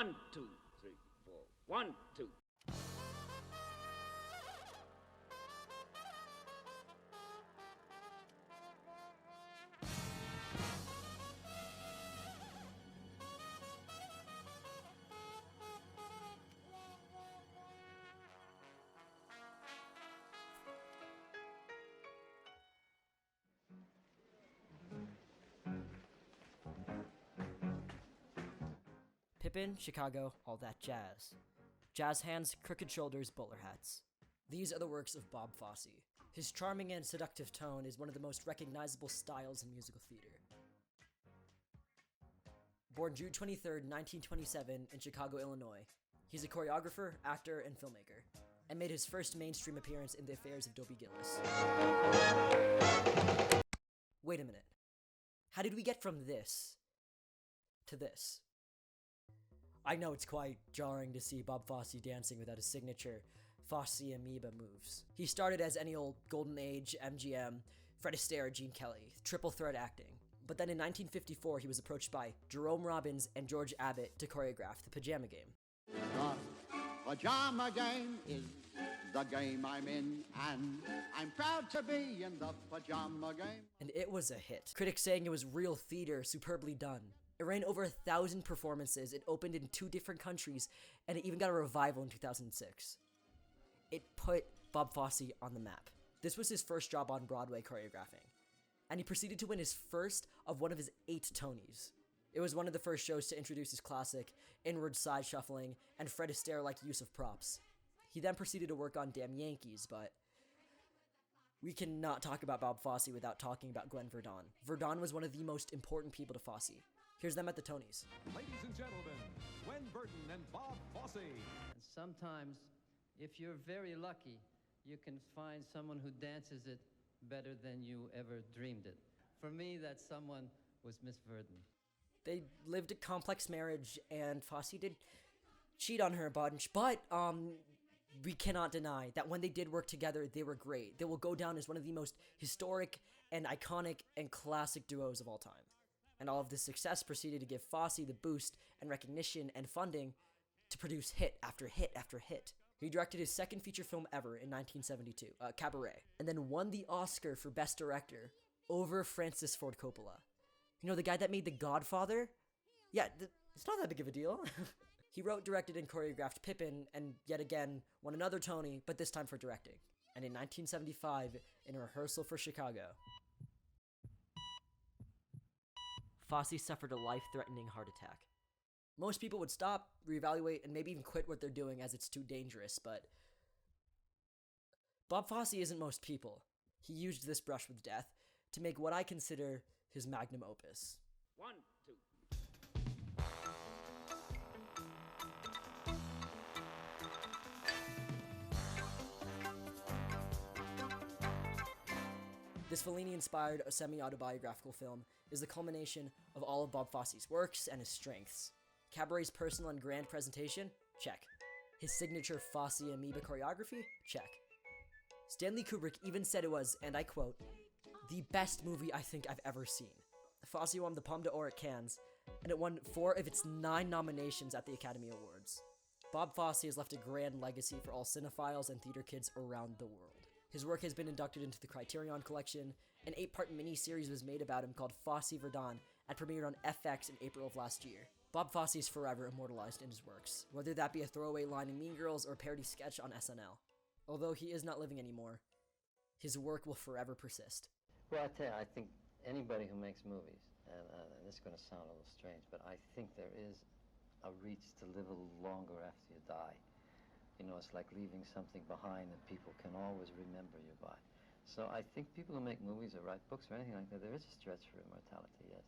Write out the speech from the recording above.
1, 2, 3, 4. 1, 2. Pippin, Chicago, all that jazz. Jazz hands, crooked shoulders, bowler hats. These are the works of Bob Fosse. His charming and seductive tone is one of the most recognizable styles in musical theater. Born June 23, 1927, in Chicago, Illinois, he's a choreographer, actor, and filmmaker, and made his first mainstream appearance in The Affairs of Dobie Gillis. Wait a minute. How did we get from this to this? I know it's quite jarring to see Bob Fosse dancing without his signature Fosse amoeba moves. He started as any old Golden Age, MGM, Fred Astaire, Gene Kelly, triple threat acting. But then in 1954, he was approached by Jerome Robbins and George Abbott to choreograph the Pajama Game. The Pajama Game is the game I'm in, and I'm proud to be in the Pajama Game. And it was a hit. Critics saying it was real theater, superbly done. It ran over 1,000 performances, it opened in 2 different countries, and it even got a revival in 2006. It put Bob Fosse on the map. This was his first job on Broadway choreographing, and he proceeded to win his first of one of his 8 Tonys. It was one of the first shows to introduce his classic inward side shuffling and Fred Astaire-like use of props. He then proceeded to work on Damn Yankees, but we cannot talk about Bob Fosse without talking about Gwen Verdon. Verdon was one of the most important people to Fosse. Here's them at the Tonys. Ladies and gentlemen, Gwen Verdon and Bob Fosse. And sometimes, if you're very lucky, you can find someone who dances it better than you ever dreamed it. For me, that someone was Miss Verdon. They lived a complex marriage, and Fosse did cheat on her a bunch, but we cannot deny that when they did work together, they were great. They will go down as one of the most historic and iconic and classic duos of all time. And all of this success proceeded to give Fosse the boost and recognition and funding to produce hit after hit after hit. He directed his second feature film ever in 1972, Cabaret, and then won the Oscar for Best Director over Francis Ford Coppola. You know, the guy that made The Godfather? Yeah, it's not that big of a deal. He wrote, directed, and choreographed Pippin, and yet again won another Tony, but this time for directing. And in 1975, in a rehearsal for Chicago, Fosse suffered a life-threatening heart attack. Most people would stop, reevaluate, and maybe even quit what they're doing as it's too dangerous, but Bob Fosse isn't most people. He used this brush with death to make what I consider his magnum opus. 1, 2. This Fellini-inspired semi-autobiographical film is the culmination of all of Bob Fosse's works and his strengths. Cabaret's personal and grand presentation? Check. His signature Fosse amoeba choreography? Check. Stanley Kubrick even said it was, and I quote, "the best movie I think I've ever seen." Fosse won the Palme d'Or at Cannes, and it won 4 of its 9 nominations at the Academy Awards. Bob Fosse has left a grand legacy for all cinephiles and theater kids around the world. His work has been inducted into the Criterion Collection. An 8-part mini-series was made about him called Fosse Verdon and premiered on FX in April of last year. Bob Fosse is forever immortalized in his works, whether that be a throwaway line in Mean Girls or a parody sketch on SNL. Although he is not living anymore, his work will forever persist. Well, I tell you, I think anybody who makes movies, and this is going to sound a little strange, but I think there is a reach to live a little longer after you die. You know, it's like leaving something behind that people can always remember you by. So I think people who make movies or write books or anything like that, there is a stretch for immortality, yes.